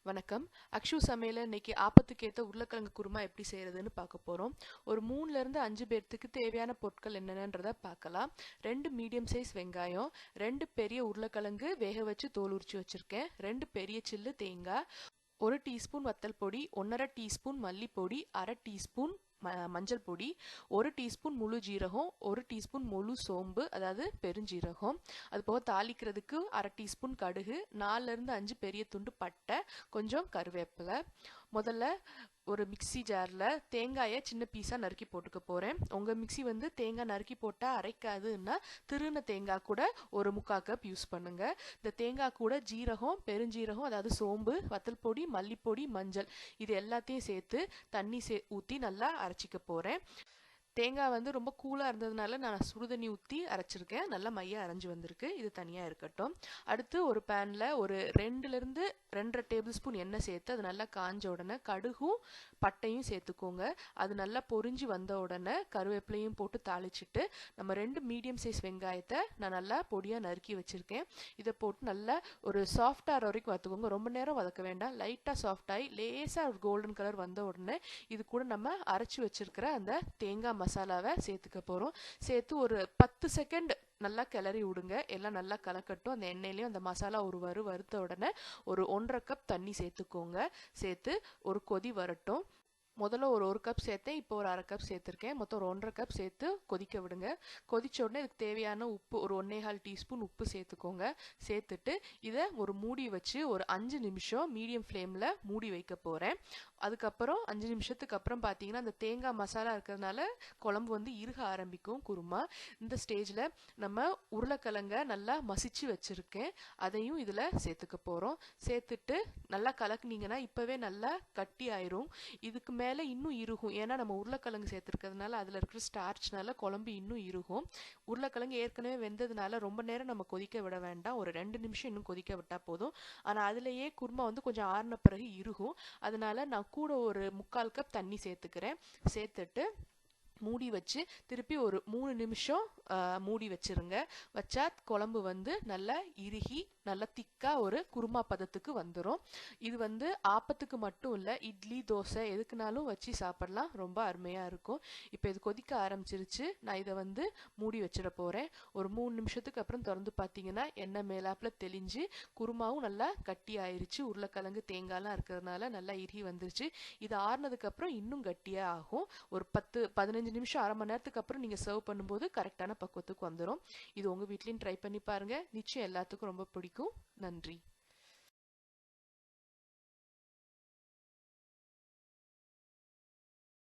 வணக்கம். அக்ஷு சமையல்ல இன்னைக்கு ஆப்பத்துக்கு ஏத்த உருளைக்கிழங்கு குருமா எப்படி செய்யறதுன்னு பார்க்க போறோம். ஒரு 3ல இருந்து 5 பேர்த்துக்கு தேவையான பொருட்கள் என்னென்னன்றத பார்க்கலாம். 2 மீடியம் சைஸ் வெங்காயம், 2 பெரிய உருளைக்கிழங்கு வேக வச்சு தோல் உரிச்சு வச்சிருக்கேன், 2 பெரிய சில்லு தேங்காய், 1 டீஸ்பூன் வத்தல் பொடி, 1/2 டீஸ்பூன் மல்லிப்பொடி, 1/2 டீஸ்பூன் மஞ்சள் பொடி, 1 டீஸ்பூன் முழு ஜீரகம், 1 டீஸ்பூன் முழு சோம்பு அதாவது பெருஞ்சீரகம், அது போக தாளிக்கிறதுக்கு 1/2 டீஸ்பூன் கடுகு, 4ல இருந்து 5 பெரிய துண்டு பட்டை, கொஞ்சம் கருவேப்பிலை. முதல்ல ஒரு மிக்சி ஜாரில் தேங்காயை சின்ன பீஸாக நறுக்கி போட்டுக்க போகிறேன். உங்கள் மிக்சி வந்து தேங்காய் நறுக்கி போட்டால் அரைக்காதுன்னா திருன தேங்காய் கூட ஒரு 3/4 கப் யூஸ் பண்ணுங்கள். இந்த தேங்காய் கூட ஜீரகம், பெருஞ்சீரகம் அதாவது சோம்பு, வத்தல் பொடி, மல்லிப்பொடி, மஞ்சள் இது எல்லாத்தையும் சேர்த்து தண்ணி ஊற்றி நல்லா அரைச்சிக்க போகிறேன். தேங்காய் வந்து ரொம்ப கூலாக இருந்ததுனால நான் சுடுதண்ணி ஊற்றி அரைச்சிருக்கேன். நல்லா மையாக அரைஞ்சி வந்திருக்கு. இது தனியாக இருக்கட்டும். அடுத்து ஒரு பேனில் ஒரு 2லேருந்து 2.5 டேபிள் ஸ்பூன் எண்ணெய் சேர்த்து அது நல்லா காஞ்ச உடனே கடுகும் பட்டையும் சேர்த்துக்கோங்க. அது நல்லா பொரிஞ்சு வந்த உடனே கருவேப்பிலையும் போட்டு தாளிச்சிட்டு நம்ம 2 மீடியம் சைஸ் வெங்காயத்தை நான் நல்லா பொடியாக நறுக்கி வச்சுருக்கேன். இதை போட்டு நல்லா ஒரு சாஃப்டாக வரைக்கும் வதக்குவோங்க. ரொம்ப நேரம் வதக்க வேண்டாம். லைட்டாக சாஃப்டாகி லேசாக ஒரு கோல்டன் கலர் வந்த உடனே இது கூட நம்ம அரைச்சி வச்சிருக்கிற அந்த தேங்காய் மசாலாவை சேர்த்துக்க போகிறோம். சேர்த்து ஒரு 10 செகண்ட் நல்லா கிளறி விடுங்க. எல்லாம் நல்லா கலக்கட்டும். அந்த எண்ணெயிலையும் அந்த மசாலா ஒரு வறுத்த உடனே ஒரு 1.5 கப் தண்ணி சேர்த்துக்கோங்க. சேர்த்து ஒரு கொதி வரட்டும். முதல்ல ஒரு கப் சேர்த்தேன், இப்போ ஒரு 1/2 கப் சேர்த்துருக்கேன். மொத்தம் ஒரு 1.5 கப் சேர்த்து கொதிக்க விடுங்க. கொதிச்ச உடனே இதுக்கு தேவையான உப்பு ஒரு 1.25 டீஸ்பூன் உப்பு சேர்த்துக்கோங்க. சேர்த்துட்டு இதை ஒரு மூடி வச்சு ஒரு 5 நிமிஷம் மீடியம் ஃப்ளேமில் மூடி வைக்க போகிறேன். அதுக்கப்புறம் 5 நிமிஷத்துக்கு அப்புறம் பார்த்தீங்கன்னா அந்த தேங்காய் மசாலா இருக்கிறதுனால குழம்பு வந்து இறுக ஆரம்பிக்கும் குருமா. இந்த ஸ்டேஜில் நம்ம உருளைக்கிழங்க நல்லா மசிச்சு வச்சுருக்கேன், அதையும் இதில் சேர்த்துக்க போகிறோம். சேர்த்துட்டு நல்லா கலக்குனீங்கன்னா இப்போவே நல்லா கட்டி ஆயிரும். இதுக்கு மேலே இன்னும் இறுகும். ஏன்னா நம்ம உருளைக்கிழங்கு சேர்த்துருக்கிறதுனால அதில் இருக்கிற ஸ்டார்ச்னால குழம்பு இன்னும் இறுகும். உருளைக்கிழங்கு ஏற்கனவே வெந்ததுனால ரொம்ப நேரம் நம்ம கொதிக்க விட வேண்டாம். ஒரு 2 நிமிஷம் இன்னும் கொதிக்க விட்டால் போதும். ஆனால் அதிலேயே குருமா வந்து கொஞ்சம் ஆறின பிறகு இறுகும். அதனால நான் கூட ஒரு 3/4 கப் தண்ணி சேர்த்துக்கிறேன். சேர்த்துட்டு மூடி வச்சு திருப்பி ஒரு 3 நிமிஷம் மூடி வச்சிருங்க. வச்சா குழம்பு வந்து நல்லா இறுகி நல்லா திக்கா ஒரு குருமா பதத்துக்கு வந்துடும். இது வந்து ஆப்பத்துக்கு மட்டும் இல்லை, இட்லி தோசை எதுக்குனாலும் வச்சு சாப்பிடலாம். ரொம்ப அருமையாக இருக்கும். இப்போ இது கொதிக்க ஆரம்பிச்சிருச்சு. நான் இதை வந்து மூடி வச்சிட போகிறேன். ஒரு 3 நிமிஷத்துக்கு அப்புறம் திறந்து பார்த்தீங்கன்னா எண்ணெய் மேலாப்பில் தெளிஞ்சு குருமாவும் நல்லா கட்டி ஆயிடுச்சு. உருளைக்கிழங்கு தேங்காய்லாம் இருக்கிறதுனால நல்லா இறுகி வந்துருச்சு. இது ஆறுனதுக்கப்புறம் இன்னும் கட்டியாக ஆகும். ஒரு 10-15 நிமிஷம், 1/2 மணி நேரத்துக்கு அப்புறம் நீங்கள் சர்வ் பண்ணும்போது கரெக்டான பக்குவத்துக்கு வந்துடும். இது உங்கள் வீட்லையும் ட்ரை பண்ணி பாருங்கள். நிச்சயம் எல்லாத்துக்கும் ரொம்ப பிடிக்கும். நன்றி.